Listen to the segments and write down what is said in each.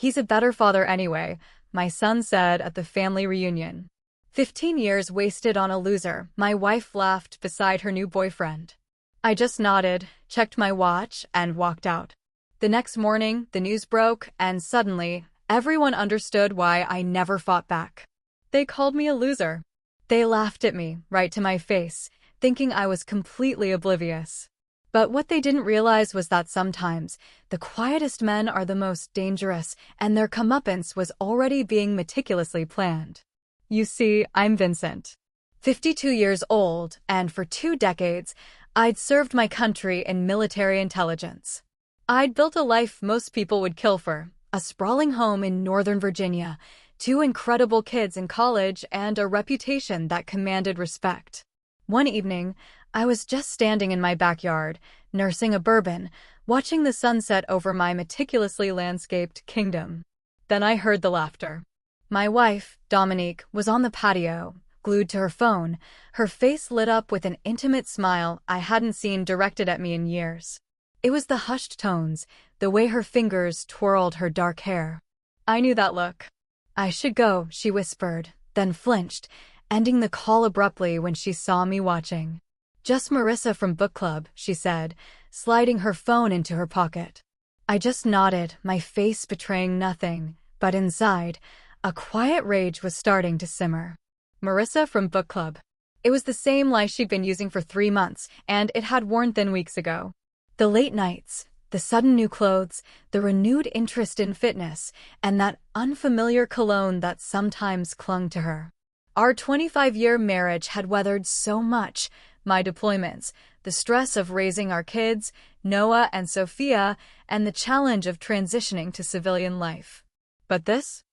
He's a better father anyway, my son said at the family reunion. 15 years wasted on a loser, my wife laughed beside her new boyfriend. I just nodded, checked my watch, and walked out. The next morning, the news broke, and suddenly, everyone understood why I never fought back. They called me a loser. They laughed at me, right to my face, thinking I was completely oblivious. But what they didn't realize was that sometimes, the quietest men are the most dangerous, and their comeuppance was already being meticulously planned. You see, I'm Vincent. 52 years old, and for 2 decades, I'd served my country in military intelligence. I'd built a life most people would kill for, a sprawling home in Northern Virginia, 2 incredible kids in college, and a reputation that commanded respect. One evening, I was just standing in my backyard, nursing a bourbon, watching the sunset over my meticulously landscaped kingdom. Then I heard the laughter. My wife, Dominique, was on the patio, glued to her phone, her face lit up with an intimate smile I hadn't seen directed at me in years. It was the hushed tones, the way her fingers twirled her dark hair. I knew that look. I should go, she whispered, then flinched, ending the call abruptly when she saw me watching. Just Marissa from book club, she said, sliding her phone into her pocket. I just nodded, my face betraying nothing, but inside, a quiet rage was starting to simmer. Marissa from book club. It was the same lie she'd been using for 3 months, and it had worn thin weeks ago. The late nights, the sudden new clothes, the renewed interest in fitness, and that unfamiliar cologne that sometimes clung to her. Our 25-year marriage had weathered so much, my deployments, the stress of raising our kids, Noah and Sophia, and the challenge of transitioning to civilian life. But this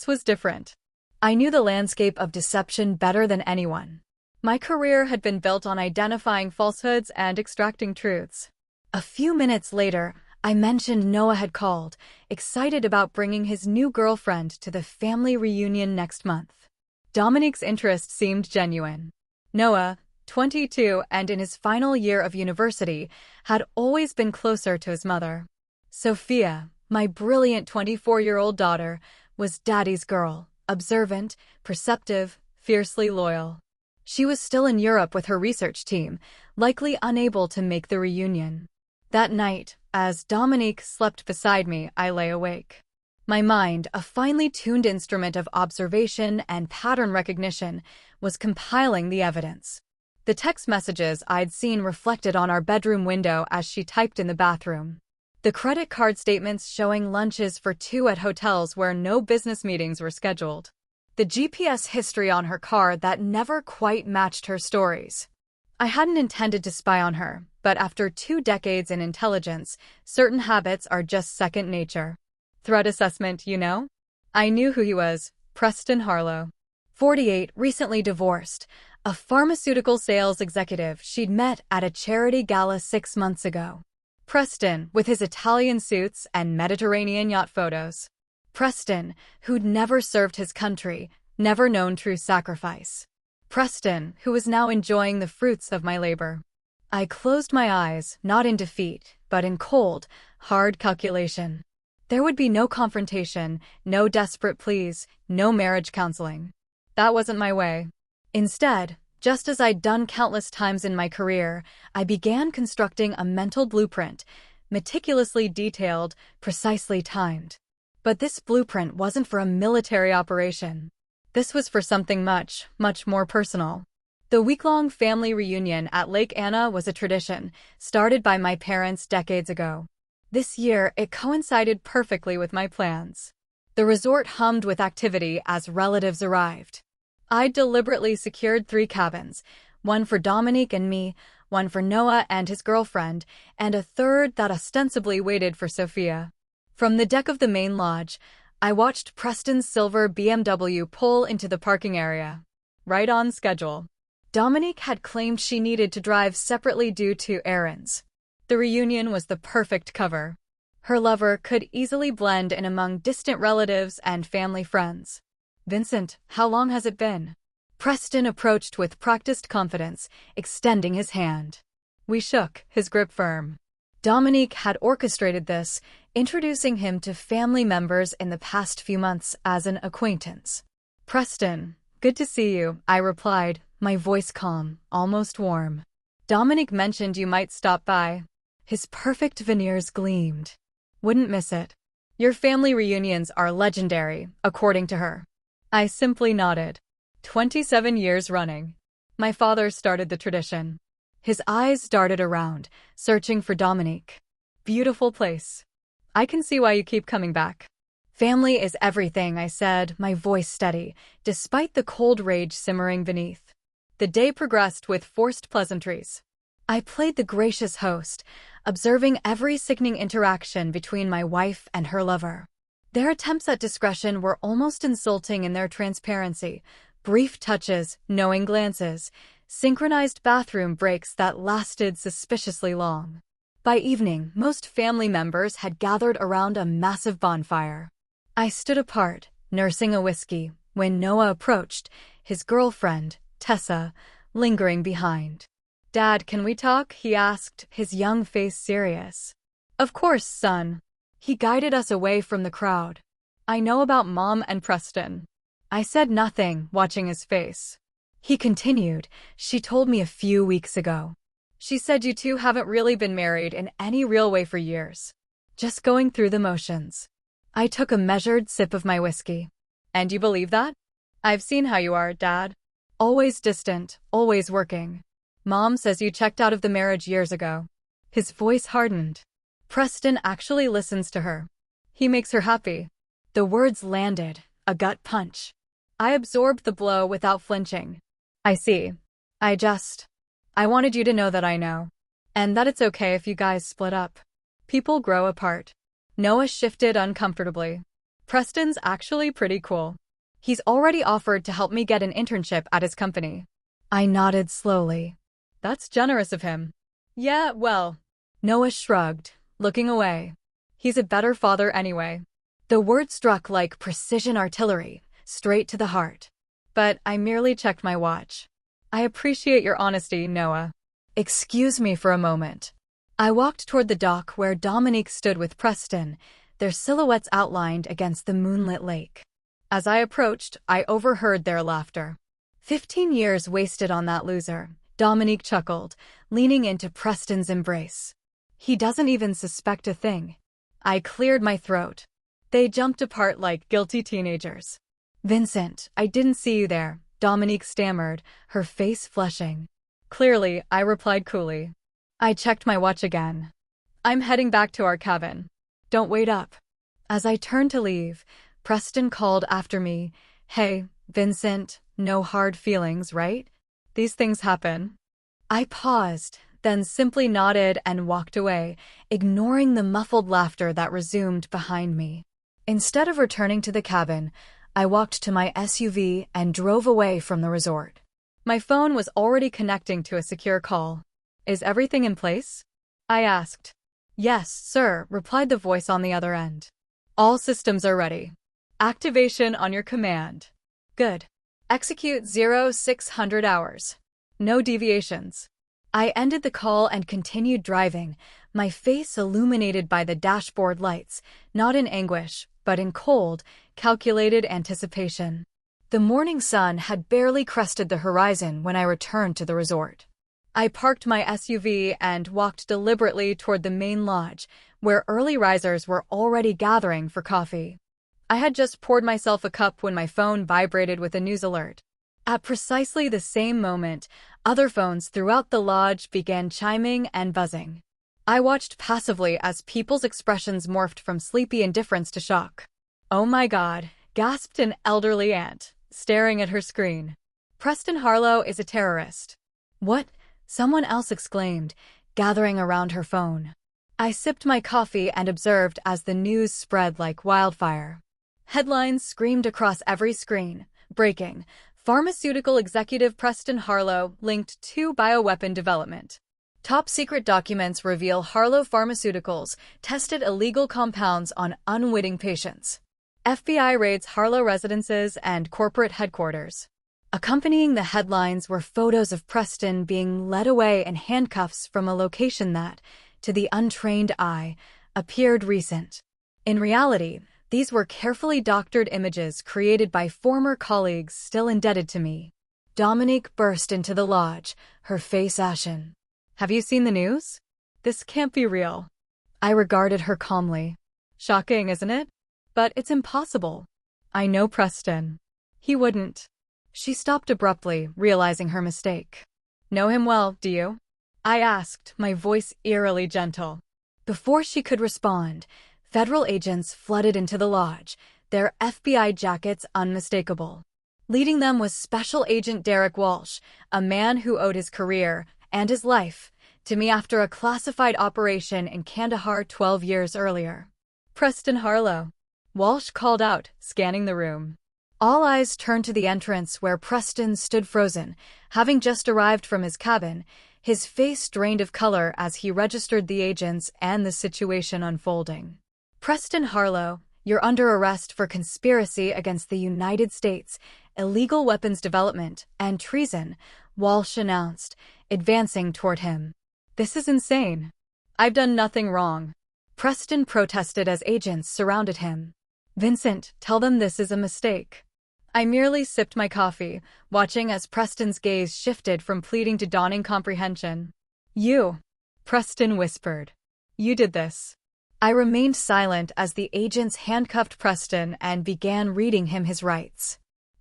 was different. I knew the landscape of deception better than anyone. My career had been built on identifying falsehoods and extracting truths. A few minutes later, I mentioned Noah had called, excited about bringing his new girlfriend to the family reunion next month. Dominique's interest seemed genuine. Noah, 22 and in his final year of university, had always been closer to his mother. Sophia, my brilliant 24-year-old daughter, was Daddy's girl, observant, perceptive, fiercely loyal. She was still in Europe with her research team, likely unable to make the reunion. That night, as Dominique slept beside me, I lay awake. My mind, a finely tuned instrument of observation and pattern recognition, was compiling the evidence. The text messages I'd seen reflected on our bedroom window as she typed in the bathroom. The credit card statements showing lunches for 2 at hotels where no business meetings were scheduled. The GPS history on her car that never quite matched her stories. I hadn't intended to spy on her, but after 2 decades in intelligence, certain habits are just second nature. Threat assessment, you know? I knew who he was, Preston Harlow. 48, recently divorced, a pharmaceutical sales executive she'd met at a charity gala 6 months ago. Preston, with his Italian suits and Mediterranean yacht photos. Preston, who'd never served his country, never known true sacrifice. Preston, who was now enjoying the fruits of my labor. I closed my eyes, not in defeat, but in cold, hard calculation. There would be no confrontation, no desperate pleas, no marriage counseling. That wasn't my way. Instead, just as I'd done countless times in my career, I began constructing a mental blueprint, meticulously detailed, precisely timed. But this blueprint wasn't for a military operation. This was for something much, much more personal. The week-long family reunion at Lake Anna was a tradition, started by my parents decades ago. This year, it coincided perfectly with my plans. The resort hummed with activity as relatives arrived. I deliberately secured 3 cabins, one for Dominique and me, one for Noah and his girlfriend, and a third that ostensibly waited for Sophia. From the deck of the main lodge, I watched Preston's silver BMW pull into the parking area. Right on schedule. Dominique had claimed she needed to drive separately due to errands. The reunion was the perfect cover. Her lover could easily blend in among distant relatives and family friends. Vincent, how long has it been? Preston approached with practiced confidence, extending his hand. We shook, his grip firm. Dominique had orchestrated this, introducing him to family members in the past few months as an acquaintance. "Preston, good to see you," I replied, my voice calm, almost warm. "Dominique mentioned you might stop by." His perfect veneers gleamed. "Wouldn't miss it. Your family reunions are legendary, according to her." I simply nodded. 27 years running. My father started the tradition. His eyes darted around, searching for Dominique. "Beautiful place. I can see why you keep coming back." "Family is everything," I said, my voice steady, despite the cold rage simmering beneath. The day progressed with forced pleasantries. I played the gracious host, observing every sickening interaction between my wife and her lover. Their attempts at discretion were almost insulting in their transparency. Brief touches, knowing glances, synchronized bathroom breaks that lasted suspiciously long. By evening, most family members had gathered around a massive bonfire. I stood apart, nursing a whiskey, when Noah approached, his girlfriend, Tessa, lingering behind. "Dad, can we talk?" he asked, his young face serious. "Of course, son." He guided us away from the crowd. "I know about Mom and Preston." I said nothing, watching his face. He continued, "She told me a few weeks ago. She said you two haven't really been married in any real way for years. Just going through the motions." I took a measured sip of my whiskey. "And you believe that?" "I've seen how you are, Dad. Always distant, always working. Mom says you checked out of the marriage years ago." His voice hardened. "Preston actually listens to her. He makes her happy." The words landed, a gut punch. I absorbed the blow without flinching. "I see. I wanted you to know that I know. And that it's okay if you guys split up. People grow apart." Noah shifted uncomfortably. "Preston's actually pretty cool. He's already offered to help me get an internship at his company." I nodded slowly. "That's generous of him." "Yeah, well." Noah shrugged, looking away. "He's a better father anyway." The word struck like precision artillery, straight to the heart. But I merely checked my watch. "I appreciate your honesty, Noah. Excuse me for a moment." I walked toward the dock where Dominique stood with Preston, their silhouettes outlined against the moonlit lake. As I approached, I overheard their laughter. 15 years wasted on that loser, Dominique chuckled, leaning into Preston's embrace. "He doesn't even suspect a thing." I cleared my throat. They jumped apart like guilty teenagers. "Vincent, I didn't see you there," Dominique stammered, her face flushing. "Clearly," I replied coolly. I checked my watch again. "I'm heading back to our cabin. Don't wait up." As I turned to leave, Preston called after me, "Hey, Vincent, no hard feelings, right? These things happen." I paused, then simply nodded and walked away, ignoring the muffled laughter that resumed behind me. Instead of returning to the cabin, I walked to my SUV and drove away from the resort. My phone was already connecting to a secure call. "Is everything in place?" I asked. "Yes, sir," replied the voice on the other end. "All systems are ready. Activation on your command." "Good. Execute 0600 hours. No deviations." I ended the call and continued driving, my face illuminated by the dashboard lights, not in anguish, but in cold, calculated anticipation. The morning sun had barely crested the horizon when I returned to the resort. I parked my SUV and walked deliberately toward the main lodge, where early risers were already gathering for coffee. I had just poured myself a cup when my phone vibrated with a news alert. At precisely the same moment, other phones throughout the lodge began chiming and buzzing. I watched passively as people's expressions morphed from sleepy indifference to shock. "Oh my God," gasped an elderly aunt, staring at her screen. "Preston Harlow is a terrorist." "What?" someone else exclaimed, gathering around her phone. I sipped my coffee and observed as the news spread like wildfire. Headlines screamed across every screen. Breaking: Pharmaceutical executive Preston Harlow linked to bioweapon development. Top secret documents reveal Harlow Pharmaceuticals tested illegal compounds on unwitting patients. FBI raids Harlow residences and corporate headquarters. Accompanying the headlines were photos of Preston being led away in handcuffs from a location that, to the untrained eye, appeared recent. In reality, these were carefully doctored images created by former colleagues still indebted to me. Dominique burst into the lodge, her face ashen. "Have you seen the news? This can't be real." I regarded her calmly. "Shocking, isn't it? But it's impossible. I know Preston. He wouldn't." She stopped abruptly, realizing her mistake. "Know him well, do you?" I asked, my voice eerily gentle. Before she could respond, federal agents flooded into the lodge, their FBI jackets unmistakable. Leading them was Special Agent Derek Walsh, a man who owed his career and his life to me after a classified operation in Kandahar 12 years earlier. "Preston Harlow," Walsh called out, scanning the room. All eyes turned to the entrance where Preston stood frozen, having just arrived from his cabin, his face drained of color as he registered the agents and the situation unfolding. "Preston Harlow, you're under arrest for conspiracy against the United States, illegal weapons development, and treason," Walsh announced, advancing toward him. "This is insane. I've done nothing wrong." Preston protested as agents surrounded him. "Vincent, tell them this is a mistake." I merely sipped my coffee, watching as Preston's gaze shifted from pleading to dawning comprehension. "You," Preston whispered. "You did this." I remained silent as the agents handcuffed Preston and began reading him his rights.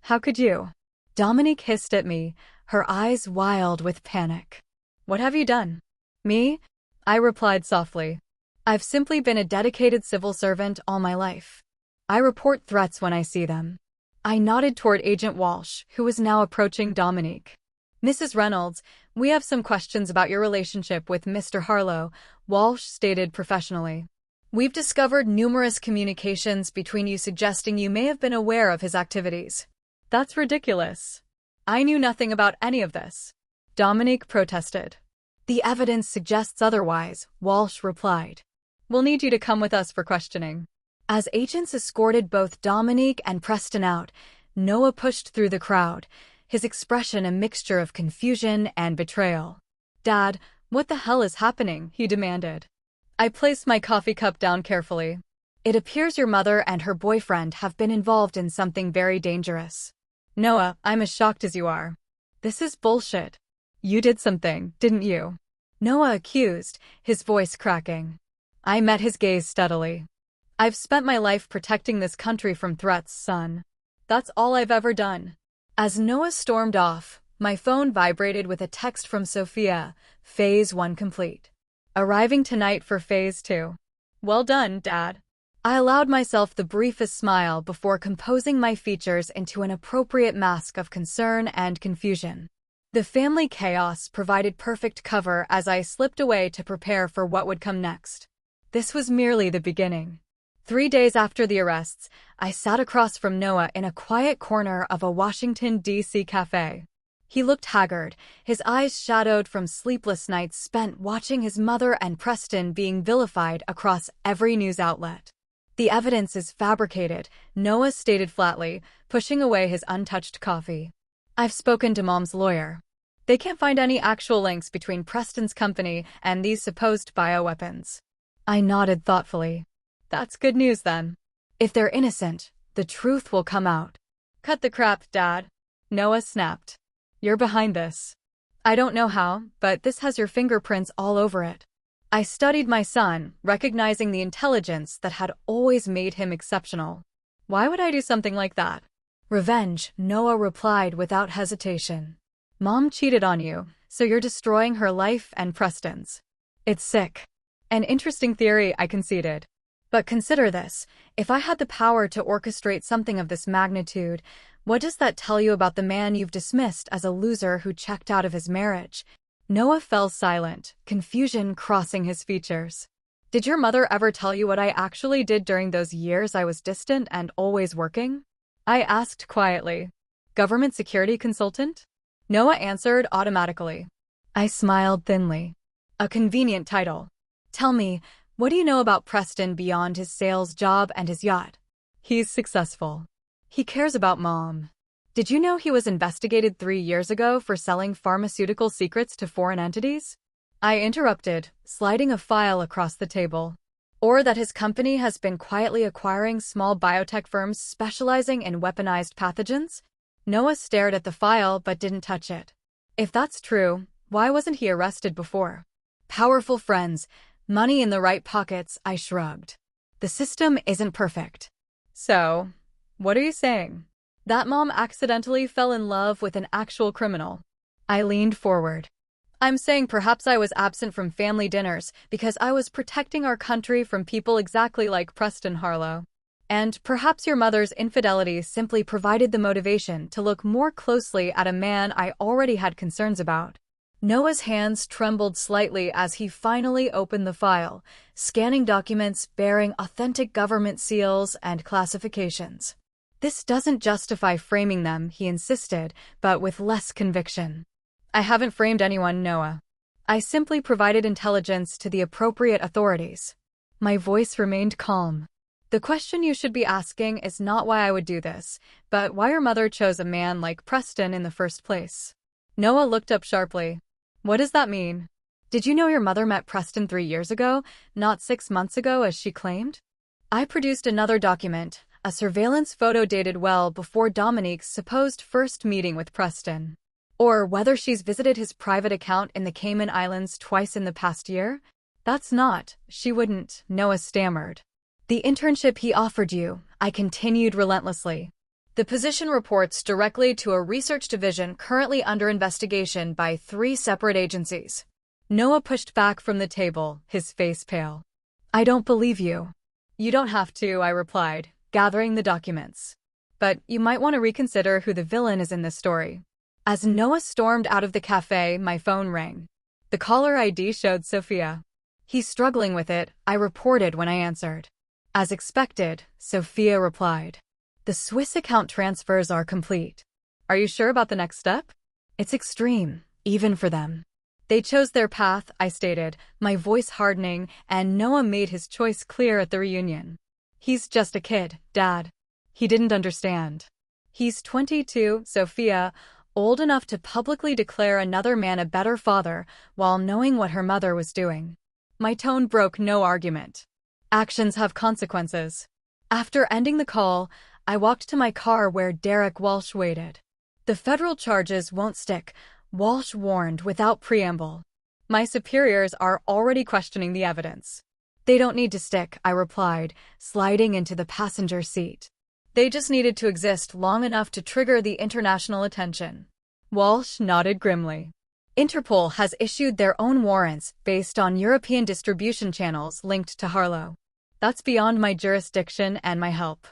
"How could you?" Dominique hissed at me, her eyes wild with panic. "What have you done?" "Me?" I replied softly. "I've simply been a dedicated civil servant all my life. I report threats when I see them." I nodded toward Agent Walsh, who was now approaching Dominique. "Mrs. Reynolds, we have some questions about your relationship with Mr. Harlow," Walsh stated professionally. "We've discovered numerous communications between you suggesting you may have been aware of his activities." "That's ridiculous. I knew nothing about any of this," Dominique protested. "The evidence suggests otherwise," Walsh replied. "We'll need you to come with us for questioning." As agents escorted both Dominique and Preston out, Noah pushed through the crowd, his expression a mixture of confusion and betrayal. "Dad, what the hell is happening?" he demanded. I placed my coffee cup down carefully. "It appears your mother and her boyfriend have been involved in something very dangerous." "Noah, I'm as shocked as you are." "This is bullshit. You did something, didn't you?" Noah accused, his voice cracking. I met his gaze steadily. "I've spent my life protecting this country from threats, son. That's all I've ever done." As Noah stormed off, my phone vibrated with a text from Sophia, Phase 1 complete. "Arriving tonight for Phase 2. Well done, Dad." I allowed myself the briefest smile before composing my features into an appropriate mask of concern and confusion. The family chaos provided perfect cover as I slipped away to prepare for what would come next. This was merely the beginning. 3 days after the arrests, I sat across from Noah in a quiet corner of a Washington, D.C. cafe. He looked haggard, his eyes shadowed from sleepless nights spent watching his mother and Preston being vilified across every news outlet. "The evidence is fabricated," Noah stated flatly, pushing away his untouched coffee. "I've spoken to Mom's lawyer. They can't find any actual links between Preston's company and these supposed bioweapons." I nodded thoughtfully. "That's good news then. If they're innocent, the truth will come out." "Cut the crap, Dad," Noah snapped. "You're behind this. I don't know how, but this has your fingerprints all over it." I studied my son, recognizing the intelligence that had always made him exceptional. "Why would I do something like that?" "Revenge," Noah replied without hesitation. "Mom cheated on you, so you're destroying her life and Preston's." "It's sick." "An interesting theory," I conceded. "But consider this, if I had the power to orchestrate something of this magnitude, what does that tell you about the man you've dismissed as a loser who checked out of his marriage?" Noah fell silent, confusion crossing his features. "Did your mother ever tell you what I actually did during those years I was distant and always working?" I asked quietly. "Government security consultant?" Noah answered automatically. I smiled thinly. A convenient title. "Tell me, what do you know about Preston beyond his sales job and his yacht?" "He's successful. He cares about Mom." "Did you know he was investigated 3 years ago for selling pharmaceutical secrets to foreign entities?" I interrupted, sliding a file across the table. Or that his company has been quietly acquiring small biotech firms specializing in weaponized pathogens? Noah stared at the file but didn't touch it. If that's true, why wasn't he arrested before? Powerful friends, money in the right pockets, I shrugged. The system isn't perfect. So, what are you saying? That mom accidentally fell in love with an actual criminal. I leaned forward. I'm saying perhaps I was absent from family dinners because I was protecting our country from people exactly like Preston Harlow. And perhaps your mother's infidelity simply provided the motivation to look more closely at a man I already had concerns about. Noah's hands trembled slightly as he finally opened the file, scanning documents bearing authentic government seals and classifications. This doesn't justify framing them, he insisted, but with less conviction. I haven't framed anyone, Noah. I simply provided intelligence to the appropriate authorities. My voice remained calm. The question you should be asking is not why I would do this, but why your mother chose a man like Preston in the first place. Noah looked up sharply. What does that mean? Did you know your mother met Preston 3 years ago, not 6 months ago as she claimed? I produced another document, a surveillance photo dated well before Dominique's supposed first meeting with Preston. Or whether she's visited his private account in the Cayman Islands twice in the past year? That's not, she wouldn't, Noah stammered. The internship he offered you, I continued relentlessly. The position reports directly to a research division currently under investigation by 3 separate agencies. Noah pushed back from the table, his face pale. I don't believe you. You don't have to, I replied, gathering the documents. But you might want to reconsider who the villain is in this story. As Noah stormed out of the cafe, my phone rang. The caller ID showed Sophia. He's struggling with it, I reported when I answered. As expected, Sophia replied. The Swiss account transfers are complete. Are you sure about the next step? It's extreme, even for them. They chose their path, I stated, my voice hardening, and Noah made his choice clear at the reunion. He's just a kid, Dad. He didn't understand. He's 22, Sophia, old enough to publicly declare another man a better father while knowing what her mother was doing. My tone broke no argument. Actions have consequences. After ending the call, I walked to my car where Derek Walsh waited. The federal charges won't stick, Walsh warned without preamble. My superiors are already questioning the evidence. They don't need to stick, I replied, sliding into the passenger seat. They just needed to exist long enough to trigger the international attention. Walsh nodded grimly. Interpol has issued their own warrants based on European distribution channels linked to Harlow. That's beyond my jurisdiction and my help.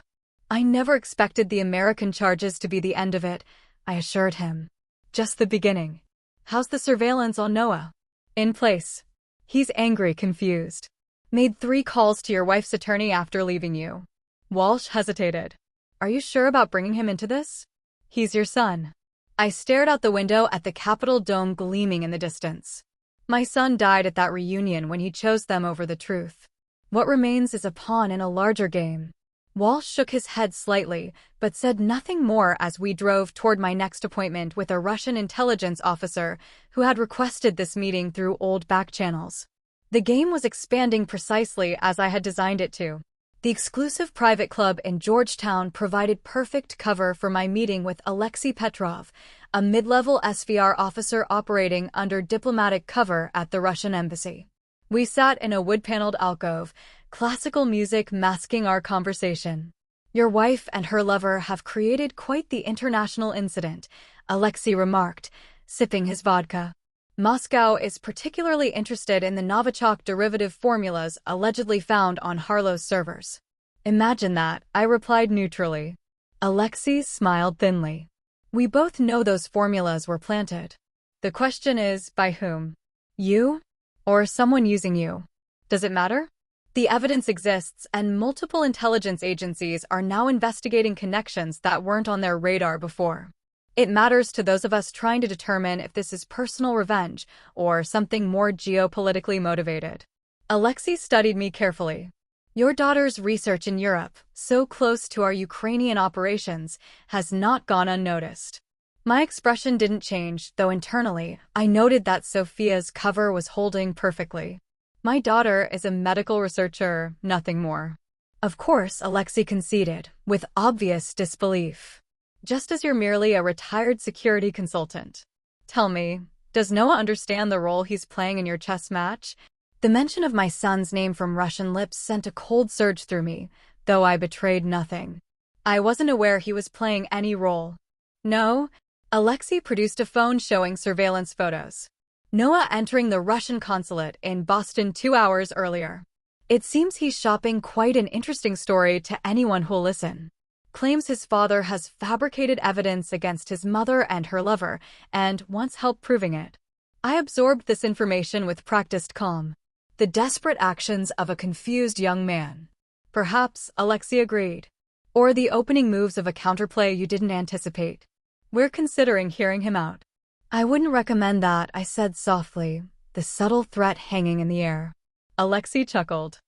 I never expected the American charges to be the end of it, I assured him. Just the beginning. How's the surveillance on Noah? In place. He's angry, confused. Made 3 calls to your wife's attorney after leaving you. Walsh hesitated. Are you sure about bringing him into this? He's your son. I stared out the window at the Capitol dome gleaming in the distance. My son died at that reunion when he chose them over the truth. What remains is a pawn in a larger game. Walsh shook his head slightly, but said nothing more as we drove toward my next appointment with a Russian intelligence officer who had requested this meeting through old back channels. The game was expanding precisely as I had designed it to. The exclusive private club in Georgetown provided perfect cover for my meeting with Alexei Petrov, a mid-level SVR officer operating under diplomatic cover at the Russian embassy. We sat in a wood-paneled alcove, classical music masking our conversation. Your wife and her lover have created quite the international incident, Alexei remarked, sipping his vodka. Moscow is particularly interested in the Novichok derivative formulas allegedly found on Harlow's servers. Imagine that, I replied neutrally. Alexei smiled thinly. We both know those formulas were planted. The question is, by whom? You? Or someone using you? Does it matter? The evidence exists, and multiple intelligence agencies are now investigating connections that weren't on their radar before. It matters to those of us trying to determine if this is personal revenge or something more geopolitically motivated. Alexei studied me carefully. Your daughter's research in Europe, so close to our Ukrainian operations, has not gone unnoticed. My expression didn't change, though internally, I noted that Sophia's cover was holding perfectly. My daughter is a medical researcher, nothing more. Of course, Alexei conceded, with obvious disbelief. Just as you're merely a retired security consultant. Tell me, does Noah understand the role he's playing in your chess match? The mention of my son's name from Russian lips sent a cold surge through me, though I betrayed nothing. I wasn't aware he was playing any role. No, Alexei produced a phone showing surveillance photos. Noah entering the Russian consulate in Boston 2 hours earlier. It seems he's shopping quite an interesting story to anyone who'll listen. Claims his father has fabricated evidence against his mother and her lover, and wants help proving it. I absorbed this information with practiced calm. The desperate actions of a confused young man. Perhaps, Alexei agreed. Or the opening moves of a counterplay you didn't anticipate. We're considering hearing him out. I wouldn't recommend that, I said softly, the subtle threat hanging in the air. Alexei chuckled.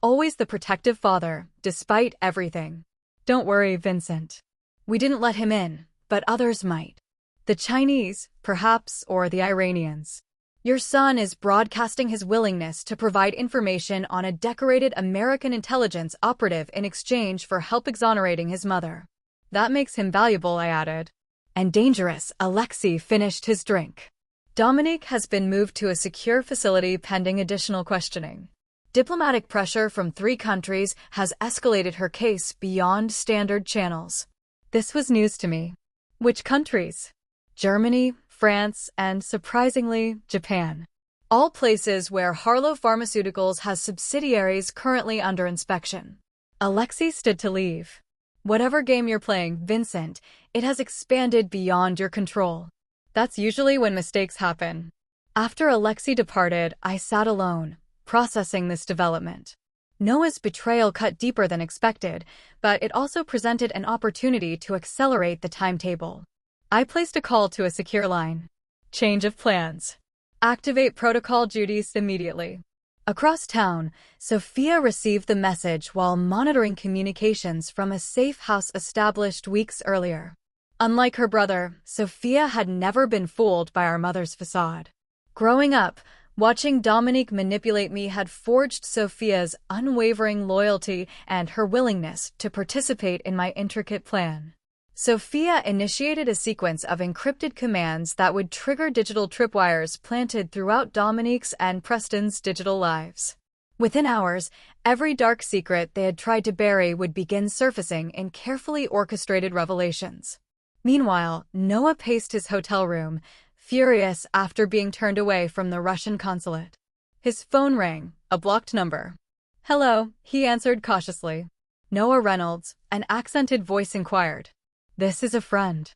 Always the protective father, despite everything. Don't worry, Vincent. We didn't let him in, but others might. The Chinese, perhaps, or the Iranians. Your son is broadcasting his willingness to provide information on a decorated American intelligence operative in exchange for help exonerating his mother. That makes him valuable, I added. And dangerous, Alexei finished his drink. Dominique has been moved to a secure facility pending additional questioning. Diplomatic pressure from 3 countries has escalated her case beyond standard channels. This was news to me. Which countries? Germany, France, and, surprisingly, Japan. All places where Harlow Pharmaceuticals has subsidiaries currently under inspection. Alexei stood to leave. Whatever game you're playing, Vincent, it has expanded beyond your control. That's usually when mistakes happen. After Alexei departed, I sat alone, processing this development. Noah's betrayal cut deeper than expected, but it also presented an opportunity to accelerate the timetable. I placed a call to a secure line. Change of plans. Activate protocol duties immediately. Across town, Sophia received the message while monitoring communications from a safe house established weeks earlier. Unlike her brother, Sophia had never been fooled by our mother's facade. Growing up, watching Dominique manipulate me had forged Sophia's unwavering loyalty and her willingness to participate in my intricate plan. Sophia initiated a sequence of encrypted commands that would trigger digital tripwires planted throughout Dominique's and Preston's digital lives. Within hours, every dark secret they had tried to bury would begin surfacing in carefully orchestrated revelations. Meanwhile, Noah paced his hotel room, furious after being turned away from the Russian consulate. His phone rang, a blocked number. "Hello," he answered cautiously. Noah Reynolds, an accented voice inquired. "This is a friend.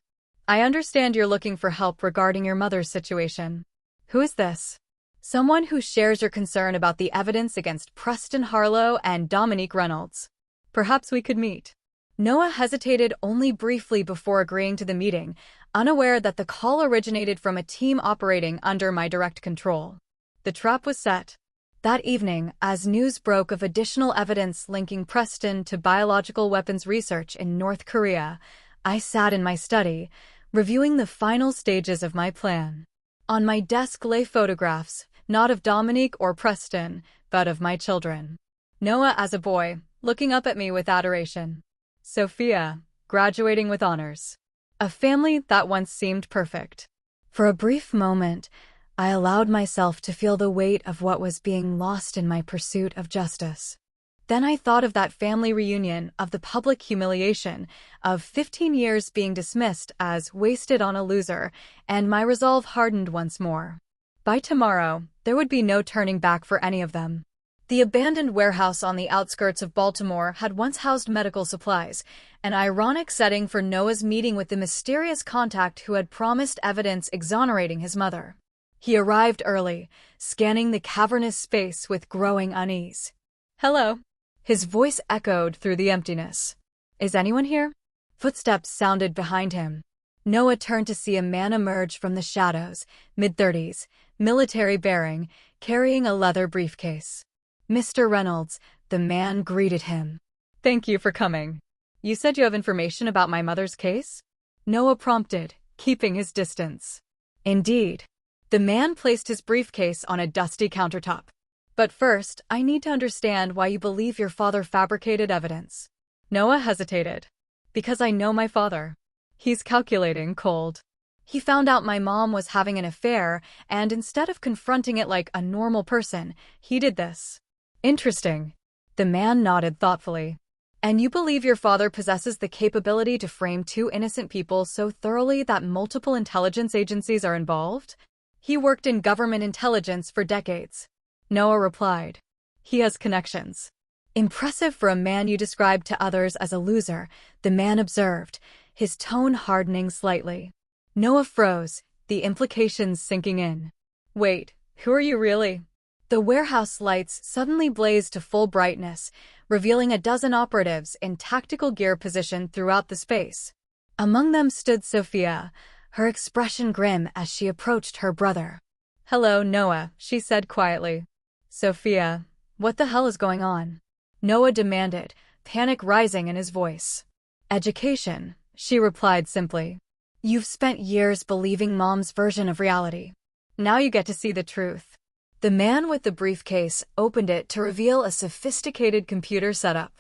I understand you're looking for help regarding your mother's situation. Who is this?" "Someone who shares your concern about the evidence against Preston Harlow and Dominique Reynolds. Perhaps we could meet." Noah hesitated only briefly before agreeing to the meeting, unaware that the call originated from a team operating under my direct control. The trap was set. That evening, as news broke of additional evidence linking Preston to biological weapons research in North Korea, I sat in my study, reviewing the final stages of my plan. On my desk lay photographs, not of Dominique or Preston, but of my children. Noah as a boy, looking up at me with adoration. Sophia, graduating with honors. A family that once seemed perfect. For a brief moment, I allowed myself to feel the weight of what was being lost in my pursuit of justice. Then I thought of that family reunion, of the public humiliation, of 15 years being dismissed as wasted on a loser, and my resolve hardened once more. By tomorrow, there would be no turning back for any of them. The abandoned warehouse on the outskirts of Baltimore had once housed medical supplies, an ironic setting for Noah's meeting with the mysterious contact who had promised evidence exonerating his mother. He arrived early, scanning the cavernous space with growing unease. "Hello." His voice echoed through the emptiness. "Is anyone here?" Footsteps sounded behind him. Noah turned to see a man emerge from the shadows, mid-30s, military bearing, carrying a leather briefcase. "Mr. Reynolds," the man greeted him. "Thank you for coming. You said you have information about my mother's case?" Noah prompted, keeping his distance. Indeed. The man placed his briefcase on a dusty countertop. But first, I need to understand why you believe your father fabricated evidence. Noah hesitated. Because I know my father. He's calculating, cold. He found out my mom was having an affair, and instead of confronting it like a normal person, he did this. Interesting. The man nodded thoughtfully. And you believe your father possesses the capability to frame two innocent people so thoroughly that multiple intelligence agencies are involved? He worked in government intelligence for decades. Noah replied. He has connections. Impressive for a man you described to others as a loser, the man observed, his tone hardening slightly. Noah froze, the implications sinking in. Wait, who are you really? The warehouse lights suddenly blazed to full brightness, revealing a dozen operatives in tactical gear position throughout the space. Among them stood Sophia, her expression grim as she approached her brother. Hello, Noah, she said quietly. Sophia, what the hell is going on? Noah demanded, panic rising in his voice. Education, she replied simply. You've spent years believing Mom's version of reality. Now you get to see the truth. The man with the briefcase opened it to reveal a sophisticated computer setup.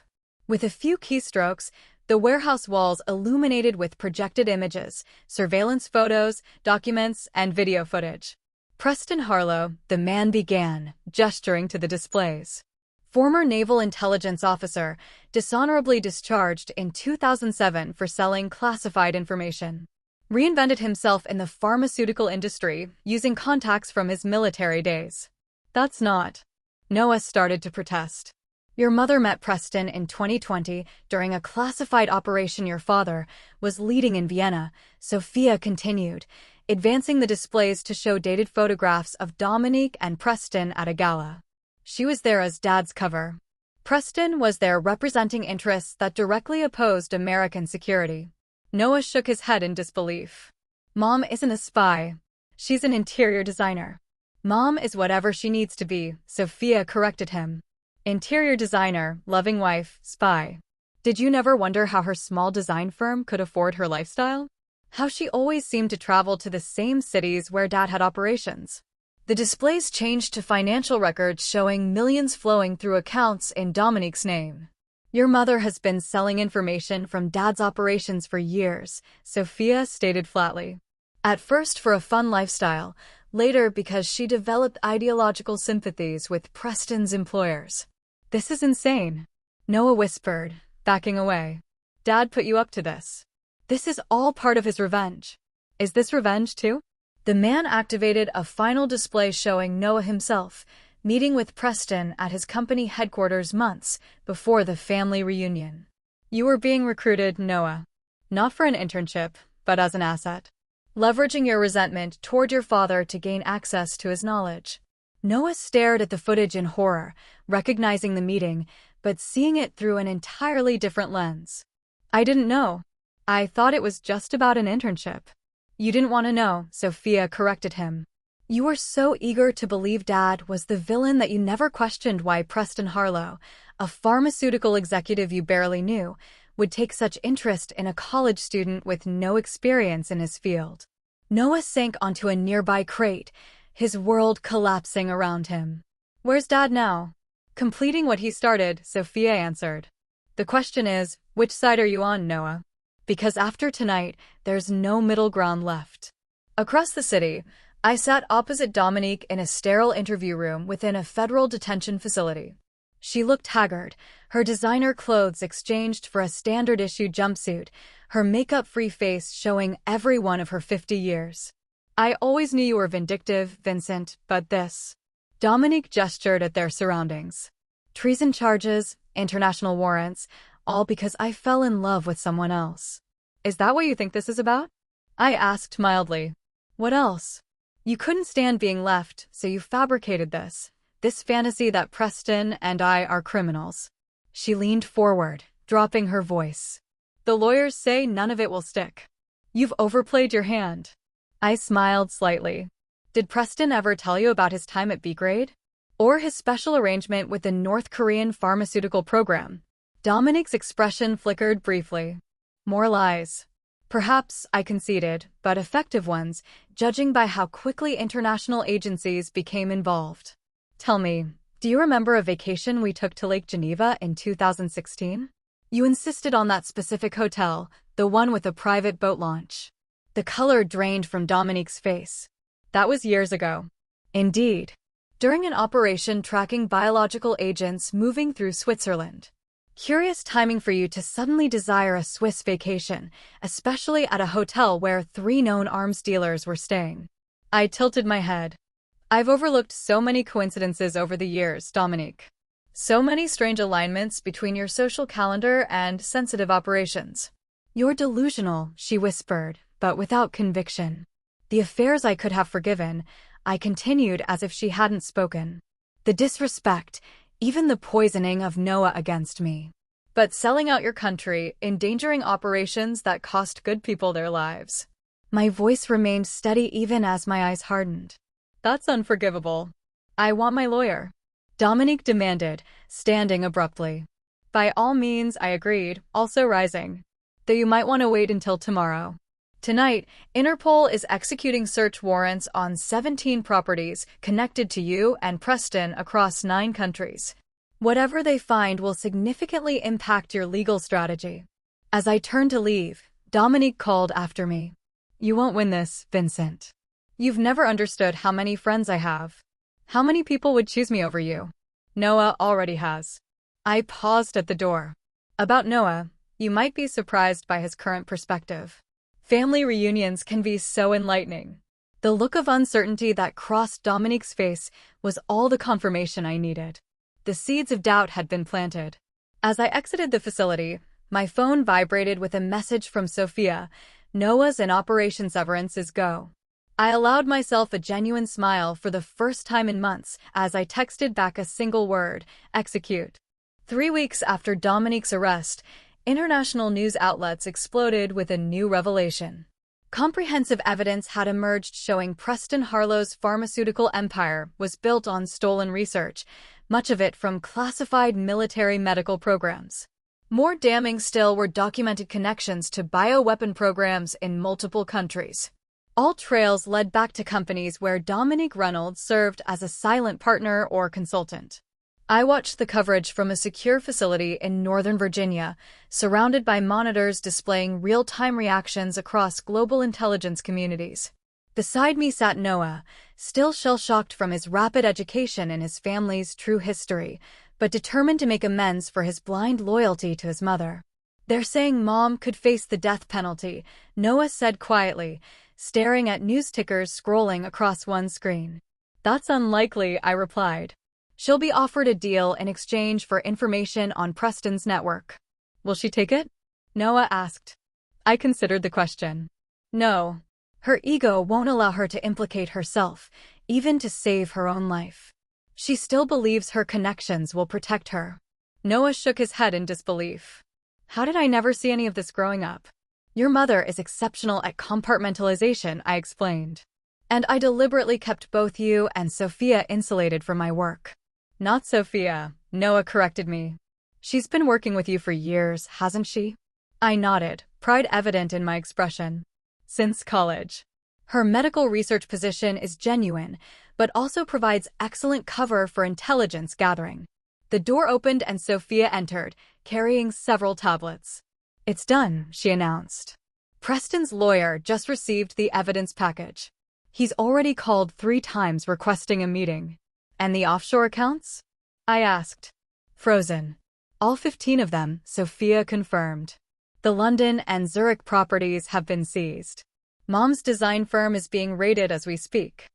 With a few keystrokes, the warehouse walls illuminated with projected images, surveillance photos, documents, and video footage. Preston Harlow, the man began, gesturing to the displays. Former Naval Intelligence Officer, dishonorably discharged in 2007 for selling classified information. Reinvented himself in the pharmaceutical industry, using contacts from his military days. That's not. Noah started to protest. Your mother met Preston in 2020 during a classified operation your father was leading in Vienna, Sophia continued, advancing the displays to show dated photographs of Dominique and Preston at a gala. She was there as Dad's cover. Preston was there representing interests that directly opposed American security. Noah shook his head in disbelief. Mom isn't a spy. She's an interior designer. Mom is whatever she needs to be, Sophia corrected him. Interior designer, loving wife, spy. Did you never wonder how her small design firm could afford her lifestyle? How she always seemed to travel to the same cities where Dad had operations. The displays changed to financial records showing millions flowing through accounts in Dominique's name. Your mother has been selling information from Dad's operations for years, Sophia stated flatly. At first for a fun lifestyle, later because she developed ideological sympathies with Preston's employers. This is insane, Noah whispered, backing away. Dad put you up to this. This is all part of his revenge. Is this revenge too? The man activated a final display showing Noah himself, meeting with Preston at his company headquarters months before the family reunion. You were being recruited, Noah. Not for an internship, but as an asset. Leveraging your resentment toward your father to gain access to his knowledge. Noah stared at the footage in horror, recognizing the meeting, but seeing it through an entirely different lens. I didn't know. I thought it was just about an internship. You didn't want to know, Sophia corrected him. You were so eager to believe Dad was the villain that you never questioned why Preston Harlow, a pharmaceutical executive you barely knew, would take such interest in a college student with no experience in his field. Noah sank onto a nearby crate, his world collapsing around him. Where's Dad now? Completing what he started, Sophia answered. The question is, which side are you on, Noah? Because after tonight, there's no middle ground left. Across the city, I sat opposite Dominique in a sterile interview room within a federal detention facility. She looked haggard, her designer clothes exchanged for a standard-issue jumpsuit, her makeup-free face showing every one of her 50 years. I always knew you were vindictive, Vincent, but this. Dominique gestured at their surroundings. Treason charges, international warrants, all because I fell in love with someone else. Is that what you think this is about? I asked mildly. What else? You couldn't stand being left, so you fabricated this fantasy that Preston and I are criminals. She leaned forward, dropping her voice. The lawyers say none of it will stick. You've overplayed your hand. I smiled slightly. Did Preston ever tell you about his time at B-grade? Or his special arrangement with the North Korean pharmaceutical program? Dominique's expression flickered briefly. More lies. Perhaps, I conceded, but effective ones, judging by how quickly international agencies became involved. Tell me, do you remember a vacation we took to Lake Geneva in 2016? You insisted on that specific hotel, the one with a private boat launch. The color drained from Dominique's face. That was years ago. Indeed. During an operation tracking biological agents moving through Switzerland. Curious timing for you to suddenly desire a Swiss vacation, especially at a hotel where 3 known arms dealers were staying. I tilted my head. I've overlooked so many coincidences over the years, Dominique. So many strange alignments between your social calendar and sensitive operations. You're delusional, she whispered, but without conviction. The affairs I could have forgiven, I continued as if she hadn't spoken. The disrespect, even the poisoning of Noah against me. But selling out your country, endangering operations that cost good people their lives. My voice remained steady even as my eyes hardened. That's unforgivable. I want my lawyer. Dominique demanded, standing abruptly. By all means, I agreed, also rising. Though you might want to wait until tomorrow. Tonight, Interpol is executing search warrants on 17 properties connected to you and Preston across 9 countries. Whatever they find will significantly impact your legal strategy. As I turned to leave, Dominique called after me. You won't win this, Vincent. You've never understood how many friends I have. How many people would choose me over you? Noah already has. I paused at the door. About Noah, you might be surprised by his current perspective. Family reunions can be so enlightening. The look of uncertainty that crossed Dominique's face was all the confirmation I needed. The seeds of doubt had been planted. As I exited the facility, my phone vibrated with a message from Sophia. Noah's in Operation Severance is go. I allowed myself a genuine smile for the first time in months as I texted back a single word, execute. 3 weeks after Dominique's arrest, international news outlets exploded with a new revelation. Comprehensive evidence had emerged showing Preston Harlow's pharmaceutical empire was built on stolen research, much of it from classified military medical programs. More damning still were documented connections to bioweapon programs in multiple countries. All trails led back to companies where Dominique Reynolds served as a silent partner or consultant. I watched the coverage from a secure facility in Northern Virginia, surrounded by monitors displaying real-time reactions across global intelligence communities. Beside me sat Noah, still shell-shocked from his rapid education in his family's true history, but determined to make amends for his blind loyalty to his mother. They're saying Mom could face the death penalty, Noah said quietly, staring at news tickers scrolling across one screen. That's unlikely, I replied. She'll be offered a deal in exchange for information on Preston's network. Will she take it? Noah asked. I considered the question. No. Her ego won't allow her to implicate herself, even to save her own life. She still believes her connections will protect her. Noah shook his head in disbelief. How did I never see any of this growing up? Your mother is exceptional at compartmentalization, I explained. And I deliberately kept both you and Sophia insulated from my work. Not Sophia, Noah corrected me. She's been working with you for years, hasn't she? I nodded, pride evident in my expression. Since college. Her medical research position is genuine, but also provides excellent cover for intelligence gathering. The door opened and Sophia entered, carrying several tablets. It's done, she announced. Preston's lawyer just received the evidence package. He's already called 3 times requesting a meeting. And the offshore accounts? I asked. Frozen. All 15 of them, Sophia confirmed. The London and Zurich properties have been seized. Mom's design firm is being raided as we speak.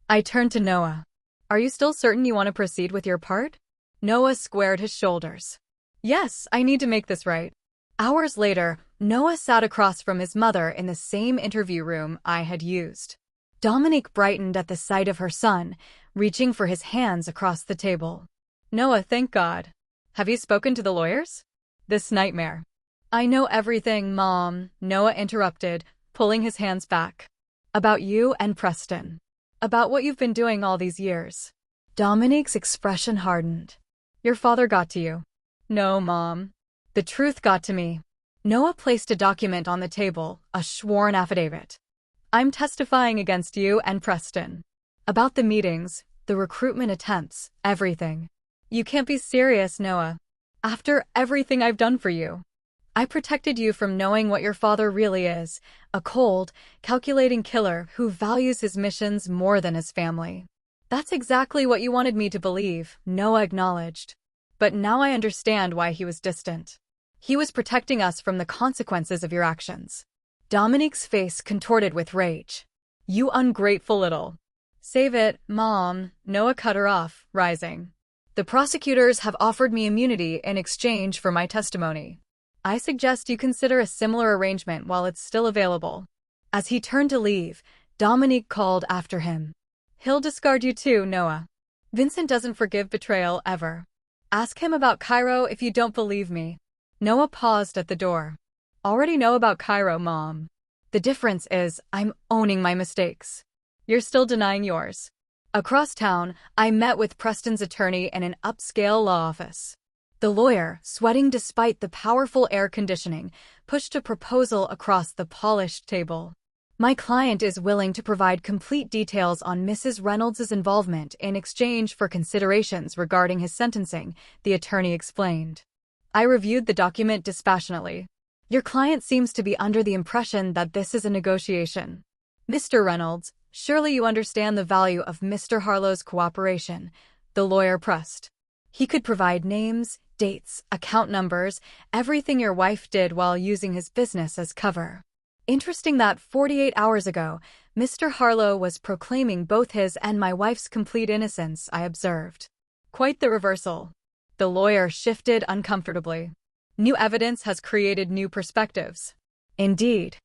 I turned to Noah. Are you still certain you want to proceed with your part? Noah squared his shoulders. Yes, I need to make this right. Hours later, Noah sat across from his mother in the same interview room I had used. Dominique brightened at the sight of her son, reaching for his hands across the table. Noah, thank God. Have you spoken to the lawyers? This nightmare. I know everything, Mom, Noah interrupted, pulling his hands back. About you and Preston. About what you've been doing all these years. Dominique's expression hardened. Your father got to you. No, Mom. The truth got to me. Noah placed a document on the table, a sworn affidavit. I'm testifying against you and Preston. About the meetings, the recruitment attempts, everything. You can't be serious, Noah. After everything I've done for you. I protected you from knowing what your father really is, a cold, calculating killer who values his missions more than his family. That's exactly what you wanted me to believe, Noah acknowledged. But now I understand why he was distant. He was protecting us from the consequences of your actions. Dominique's face contorted with rage. You ungrateful little. Save it, Mom, Noah cut her off, rising. The prosecutors have offered me immunity in exchange for my testimony. I suggest you consider a similar arrangement while it's still available. As he turned to leave, Dominique called after him. He'll discard you too, Noah. Vincent doesn't forgive betrayal ever. Ask him about Cairo if you don't believe me. Noah paused at the door. Already know about Cairo, Mom. The difference is I'm owning my mistakes. You're still denying yours. Across town, I met with Preston's attorney in an upscale law office. The lawyer, sweating despite the powerful air conditioning, pushed a proposal across the polished table. My client is willing to provide complete details on Mrs. Reynolds' involvement in exchange for considerations regarding his sentencing, the attorney explained. I reviewed the document dispassionately. Your client seems to be under the impression that this is a negotiation. Mr. Reynolds, surely you understand the value of Mr. Harlow's cooperation, the lawyer pressed. He could provide names, dates, account numbers, everything your wife did while using his business as cover. Interesting that 48 hours ago, Mr. Harlow was proclaiming both his and my wife's complete innocence, I observed. Quite the reversal. The lawyer shifted uncomfortably. New evidence has created new perspectives. Indeed.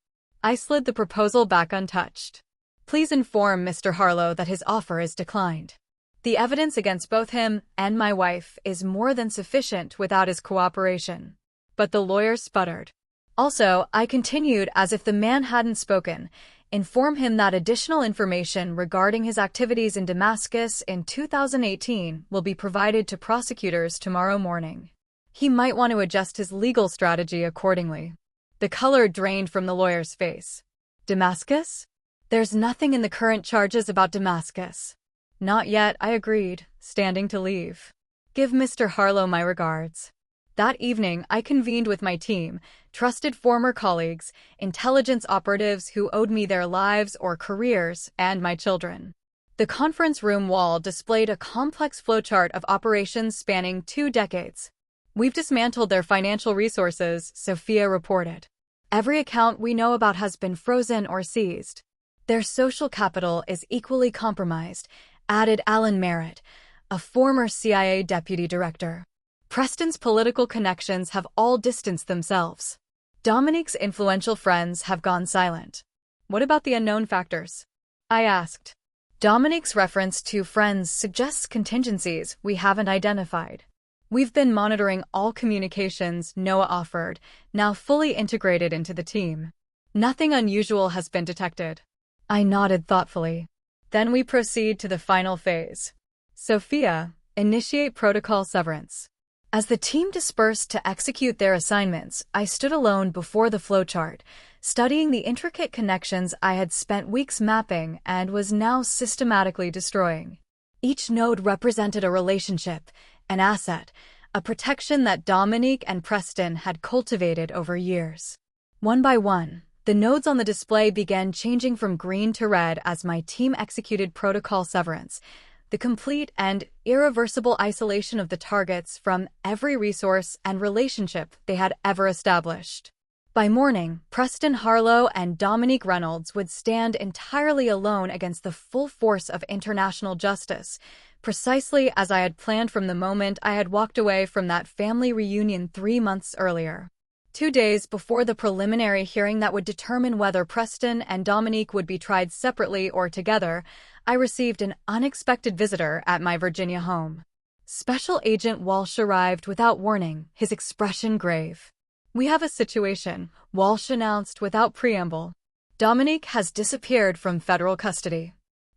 I slid the proposal back untouched. Please inform Mr. Harlow that his offer is declined. The evidence against both him and my wife is more than sufficient without his cooperation. But the lawyer sputtered. Also, I continued as if the man hadn't spoken, inform him that additional information regarding his activities in Damascus in 2018 will be provided to prosecutors tomorrow morning. He might want to adjust his legal strategy accordingly. The color drained from the lawyer's face. Damascus? There's nothing in the current charges about Damascus. Not yet, I agreed, standing to leave. Give Mr. Harlow my regards. That evening, I convened with my team, trusted former colleagues, intelligence operatives who owed me their lives or careers, and my children. The conference room wall displayed a complex flowchart of operations spanning 2 decades. We've dismantled their financial resources, Sophia reported. Every account we know about has been frozen or seized. Their social capital is equally compromised, added Alan Merritt, a former CIA deputy director. Preston's political connections have all distanced themselves. Dominique's influential friends have gone silent. What about the unknown factors? I asked. Dominique's reference to friends suggests contingencies we haven't identified. We've been monitoring all communications, Noah offered, now fully integrated into the team. Nothing unusual has been detected. I nodded thoughtfully. Then we proceed to the final phase. Sophia, initiate protocol severance. As the team dispersed to execute their assignments, I stood alone before the flowchart, studying the intricate connections I had spent weeks mapping and was now systematically destroying. Each node represented a relationship, an asset, a protection that Dominique and Preston had cultivated over years. One by one, the nodes on the display began changing from green to red as my team executed protocol severance, the complete and irreversible isolation of the targets from every resource and relationship they had ever established. By morning, Preston Harlow and Dominique Reynolds would stand entirely alone against the full force of international justice, precisely as I had planned from the moment I had walked away from that family reunion 3 months earlier. 2 days before the preliminary hearing that would determine whether Preston and Dominique would be tried separately or together, I received an unexpected visitor at my Virginia home. Special Agent Walsh arrived without warning, his expression grave. We have a situation, Walsh announced without preamble. Dominique has disappeared from federal custody.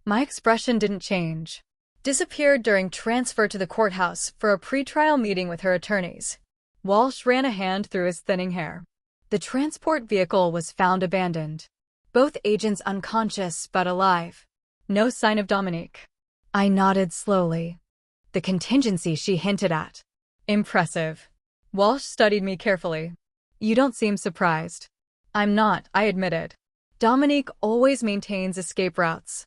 My expression didn't change. Disappeared during transfer to the courthouse for a pretrial meeting with her attorneys. Walsh ran a hand through his thinning hair. The transport vehicle was found abandoned. Both agents unconscious but alive. No sign of Dominique. I nodded slowly. The contingency she hinted at. Impressive. Walsh studied me carefully. You don't seem surprised. I'm not, I admitted. Dominique always maintains escape routes.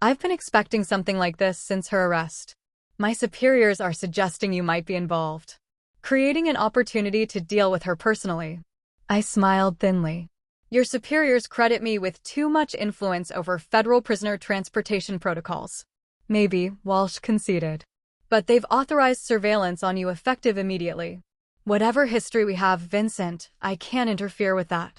I've been expecting something like this since her arrest. My superiors are suggesting you might be involved, creating an opportunity to deal with her personally. I smiled thinly. Your superiors credit me with too much influence over federal prisoner transportation protocols. Maybe, Walsh conceded. But they've authorized surveillance on you effective immediately. Whatever history we have, Vincent, I can't interfere with that.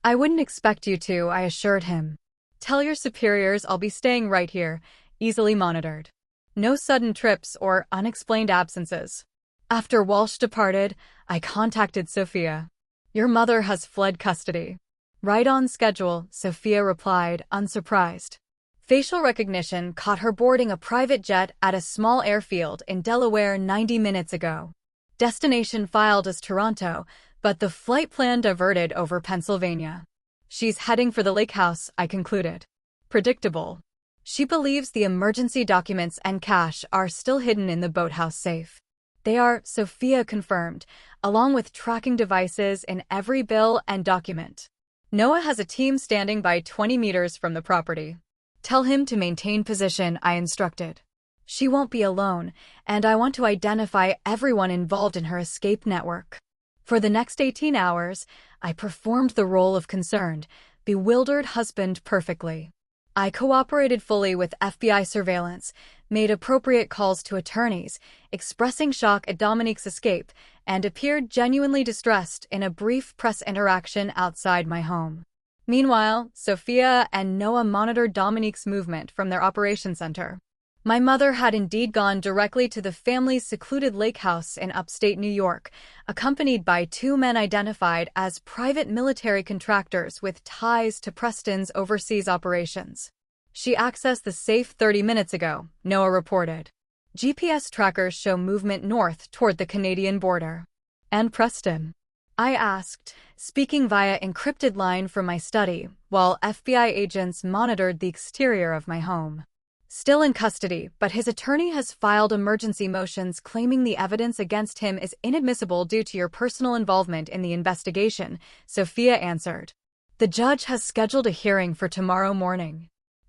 I wouldn't expect you to, I assured him. Tell your superiors I'll be staying right here, easily monitored. No sudden trips or unexplained absences. After Walsh departed, I contacted Sophia. Your mother has fled custody. Right on schedule, Sophia replied, unsurprised. Facial recognition caught her boarding a private jet at a small airfield in Delaware 90 minutes ago. Destination filed as Toronto, but the flight plan diverted over Pennsylvania. She's heading for the lake house, I concluded. Predictable. She believes the emergency documents and cash are still hidden in the boathouse safe. They are, Sophia confirmed, along with tracking devices in every bill and document. Noah has a team standing by 20 meters from the property. Tell him to maintain position, I instructed. She won't be alone, and I want to identify everyone involved in her escape network. For the next 18 hours, I performed the role of concerned, bewildered husband perfectly. I cooperated fully with FBI surveillance, made appropriate calls to attorneys, expressing shock at Dominique's escape, and appeared genuinely distressed in a brief press interaction outside my home. Meanwhile, Sophia and Noah monitored Dominique's movement from their operations center. My mother had indeed gone directly to the family's secluded lake house in upstate New York, accompanied by two men identified as private military contractors with ties to Preston's overseas operations. She accessed the safe 30 minutes ago, Noah reported. GPS trackers show movement north toward the Canadian border. And Preston? I asked, speaking via encrypted line from my study, while FBI agents monitored the exterior of my home. Still in custody, but his attorney has filed emergency motions claiming the evidence against him is inadmissible due to your personal involvement in the investigation, Sophia answered. The judge has scheduled a hearing for tomorrow morning.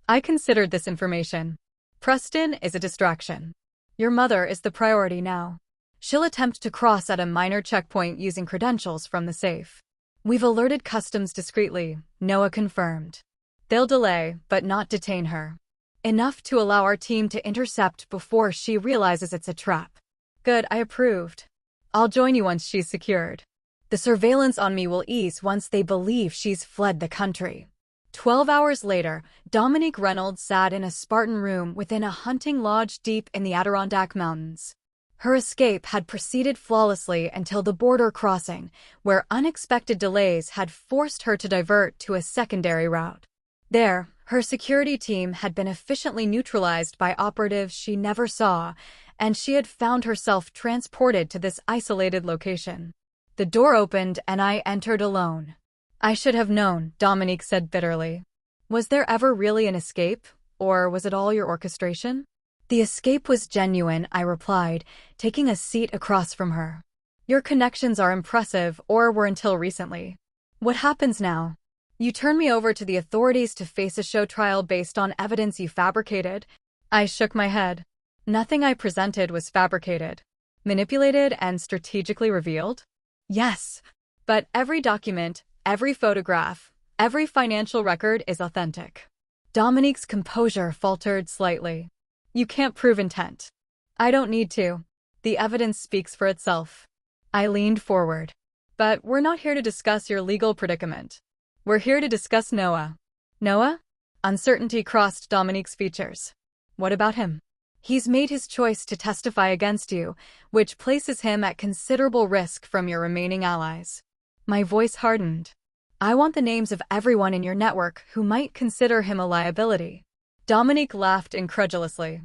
I considered this information. Preston is a distraction. Your mother is the priority now. She'll attempt to cross at a minor checkpoint using credentials from the safe. We've alerted customs discreetly, Noah confirmed. They'll delay, but not detain her. Enough to allow our team to intercept before she realizes it's a trap. Good, I approved. I'll join you once she's secured. The surveillance on me will ease once they believe she's fled the country. 12 hours later, Dominique Reynolds sat in a Spartan room within a hunting lodge deep in the Adirondack Mountains. Her escape had proceeded flawlessly until the border crossing, where unexpected delays had forced her to divert to a secondary route. There, her security team had been efficiently neutralized by operatives she never saw, and she had found herself transported to this isolated location. The door opened and I entered alone. I should have known, Dominique said bitterly. Was there ever really an escape, or was it all your orchestration? The escape was genuine, I replied, taking a seat across from her. Your connections are impressive, or were until recently. What happens now? You turn me over to the authorities to face a show trial based on evidence you fabricated? I shook my head. Nothing I presented was fabricated. Manipulated and strategically revealed? Yes. But every document, every photograph, every financial record is authentic. Dominique's composure faltered slightly. You can't prove intent. I don't need to. The evidence speaks for itself. I leaned forward. But we're not here to discuss your legal predicament. We're here to discuss Noah. Noah? Uncertainty crossed Dominique's features. What about him? He's made his choice to testify against you, which places him at considerable risk from your remaining allies. My voice hardened. I want the names of everyone in your network who might consider him a liability. Dominique laughed incredulously.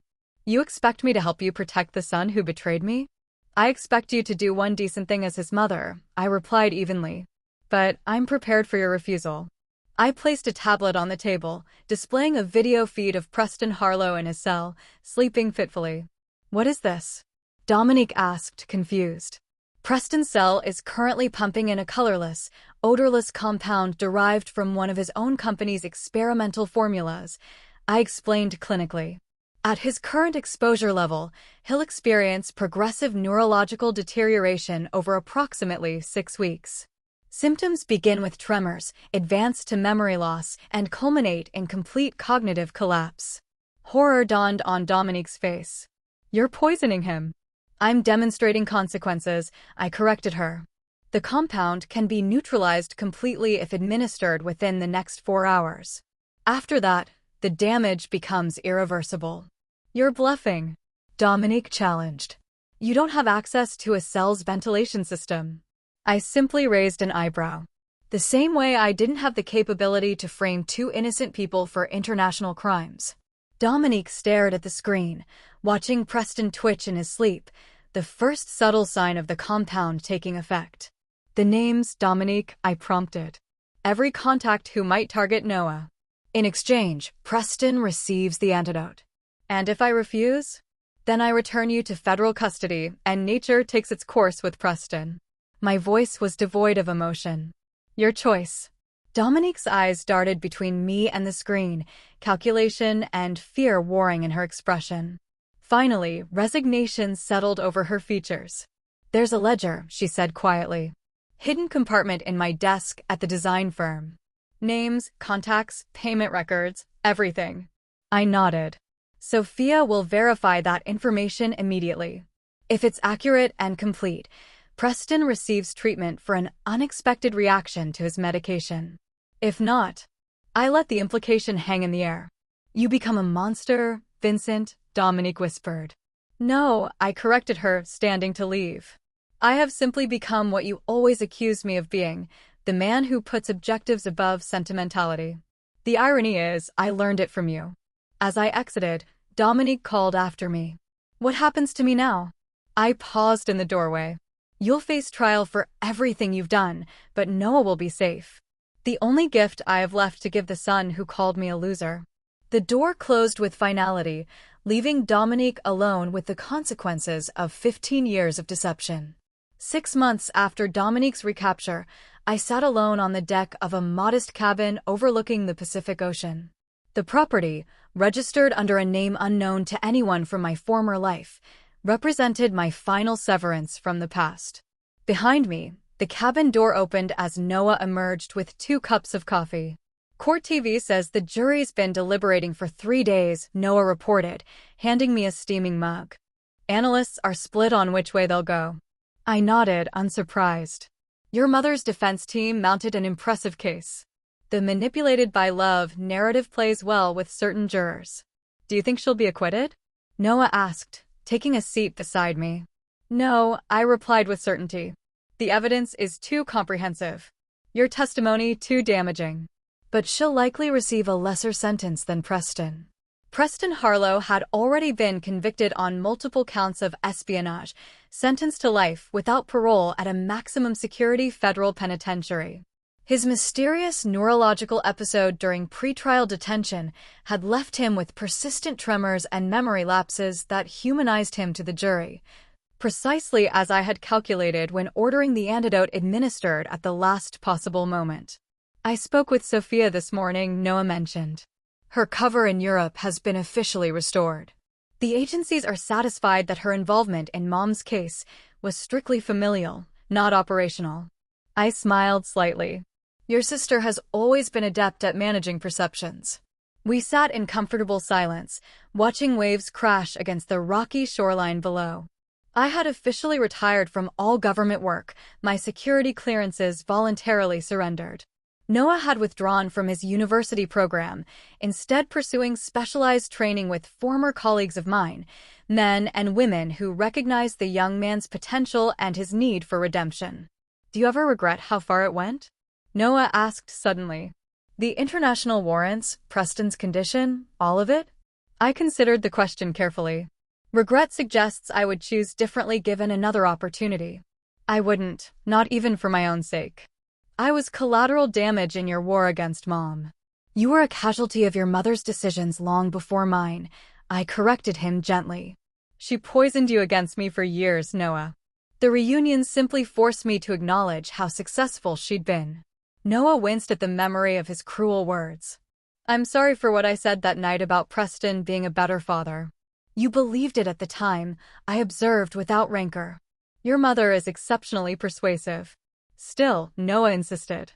You expect me to help you protect the son who betrayed me? I expect you to do one decent thing as his mother, I replied evenly. but I'm prepared for your refusal. I placed a tablet on the table, displaying a video feed of Preston Harlow in his cell, sleeping fitfully. What is this? Dominique asked, confused. Preston's cell is currently pumping in a colorless, odorless compound derived from one of his own company's experimental formulas, I explained clinically. At his current exposure level, he'll experience progressive neurological deterioration over approximately 6 weeks. Symptoms begin with tremors, advance to memory loss, and culminate in complete cognitive collapse. Horror dawned on Dominique's face. You're poisoning him. I'm demonstrating consequences, I corrected her. The compound can be neutralized completely if administered within the next 4 hours. After that, the damage becomes irreversible. You're bluffing, Dominique challenged. You don't have access to a cell's ventilation system. I simply raised an eyebrow. The same way I didn't have the capability to frame 2 innocent people for international crimes. Dominique stared at the screen, watching Preston twitch in his sleep, the first subtle sign of the compound taking effect. The name's Dominique, I prompted. Every contact who might target Noah. In exchange, Preston receives the antidote. And if I refuse? Then I return you to federal custody, and nature takes its course with Preston. My voice was devoid of emotion. Your choice. Dominique's eyes darted between me and the screen, calculation and fear warring in her expression. Finally, resignation settled over her features. There's a ledger, she said quietly. Hidden compartment in my desk at the design firm. Names, contacts, payment records, everything. I nodded. Sophia will verify that information immediately. If it's accurate and complete, Preston receives treatment for an unexpected reaction to his medication. If not, I let the implication hang in the air. You become a monster, Vincent, Dominique whispered. No, I corrected her, standing to leave. I have simply become what you always accused me of being, the man who puts objectives above sentimentality. The irony is, I learned it from you. As I exited, Dominique called after me. What happens to me now? I paused in the doorway. You'll face trial for everything you've done, but Noah will be safe. The only gift I have left to give the son who called me a loser. The door closed with finality, leaving Dominique alone with the consequences of 15 years of deception. 6 months after Dominique's recapture, I sat alone on the deck of a modest cabin overlooking the Pacific Ocean. The property, registered under a name unknown to anyone from my former life, represented my final severance from the past. Behind me, the cabin door opened as Noah emerged with 2 cups of coffee. Court TV says the jury's been deliberating for 3 days, Noah reported, handing me a steaming mug. Analysts are split on which way they'll go. I nodded, unsurprised. Your mother's defense team mounted an impressive case. The manipulated by love narrative plays well with certain jurors. Do you think she'll be acquitted? Noah asked, taking a seat beside me. No, I replied with certainty. The evidence is too comprehensive. Your testimony too damaging. But she'll likely receive a lesser sentence than Preston. Preston Harlow had already been convicted on multiple counts of espionage, sentenced to life without parole at a maximum security federal penitentiary. His mysterious neurological episode during pretrial detention had left him with persistent tremors and memory lapses that humanized him to the jury, precisely as I had calculated when ordering the antidote administered at the last possible moment. I spoke with Sophia this morning, Noah mentioned. Her cover in Europe has been officially restored. The agencies are satisfied that her involvement in Mom's case was strictly familial, not operational. I smiled slightly. Your sister has always been adept at managing perceptions. We sat in comfortable silence, watching waves crash against the rocky shoreline below. I had officially retired from all government work, my security clearances voluntarily surrendered. Noah had withdrawn from his university program, instead pursuing specialized training with former colleagues of mine, men and women who recognized the young man's potential and his need for redemption. Do you ever regret how far it went? Noah asked suddenly. The international warrants, Preston's condition, all of it? I considered the question carefully. Regret suggests I would choose differently given another opportunity. I wouldn't, not even for my own sake. I was collateral damage in your war against Mom. You were a casualty of your mother's decisions long before mine. I corrected him gently. She poisoned you against me for years, Noah. The reunion simply forced me to acknowledge how successful she'd been. Noah winced at the memory of his cruel words. I'm sorry for what I said that night about Preston being a better father. You believed it at the time, I observed without rancor. Your mother is exceptionally persuasive. Still, Noah insisted.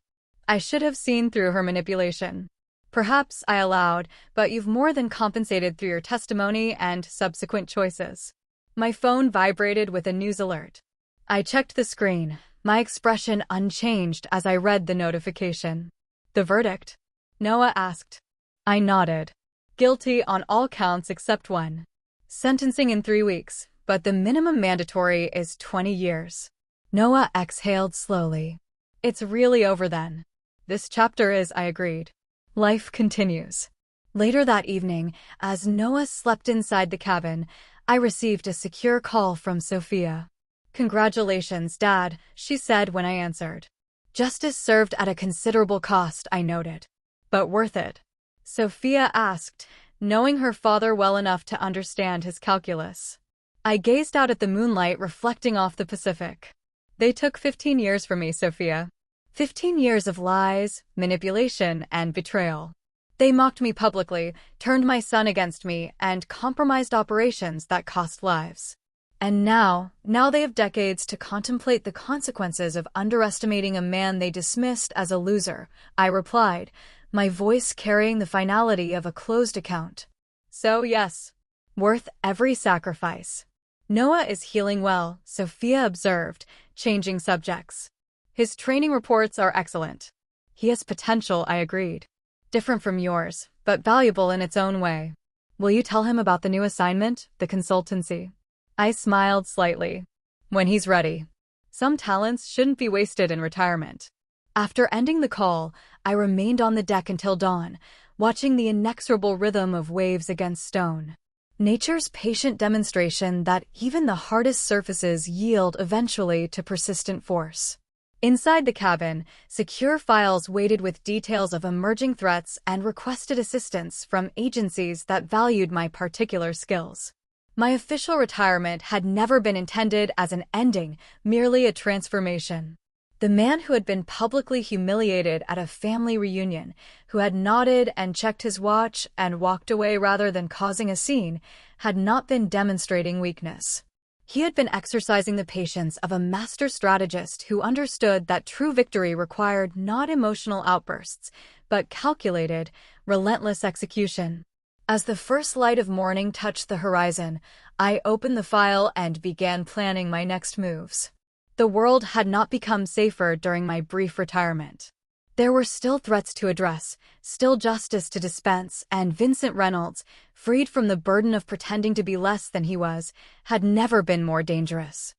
I should have seen through her manipulation. Perhaps I allowed, but you've more than compensated through your testimony and subsequent choices. My phone vibrated with a news alert. I checked the screen, my expression unchanged as I read the notification. The verdict? Noah asked. I nodded. Guilty on all counts except one. Sentencing in 3 weeks, but the minimum mandatory is 20 years. Noah exhaled slowly. It's really over then. This chapter is, I agreed. Life continues. Later that evening, as Noah slept inside the cabin, I received a secure call from Sophia. Congratulations, Dad, she said when I answered. Justice served at a considerable cost, I noted. But worth it? Sophia asked, knowing her father well enough to understand his calculus. I gazed out at the moonlight reflecting off the Pacific. They took 15 years from me, Sophia. 15 years of lies, manipulation, and betrayal. They mocked me publicly, turned my son against me, and compromised operations that cost lives. And now they have decades to contemplate the consequences of underestimating a man they dismissed as a loser, I replied, my voice carrying the finality of a closed account. So yes, worth every sacrifice. Noah is healing well, Sophia observed, changing subjects. His training reports are excellent. He has potential, I agreed. Different from yours, but valuable in its own way. Will you tell him about the new assignment, the consultancy? I smiled slightly. When he's ready. Some talents shouldn't be wasted in retirement. After ending the call, I remained on the deck until dawn, watching the inexorable rhythm of waves against stone. Nature's patient demonstration that even the hardest surfaces yield eventually to persistent force. Inside the cabin, secure files waited with details of emerging threats and requested assistance from agencies that valued my particular skills. My official retirement had never been intended as an ending, merely a transformation. The man who had been publicly humiliated at a family reunion, who had nodded and checked his watch and walked away rather than causing a scene, had not been demonstrating weakness. He had been exercising the patience of a master strategist who understood that true victory required not emotional outbursts, but calculated, relentless execution. As the first light of morning touched the horizon, I opened the file and began planning my next moves. The world had not become safer during my brief retirement. There were still threats to address, still justice to dispense, and Vincent Reynolds, freed from the burden of pretending to be less than he was, had never been more dangerous.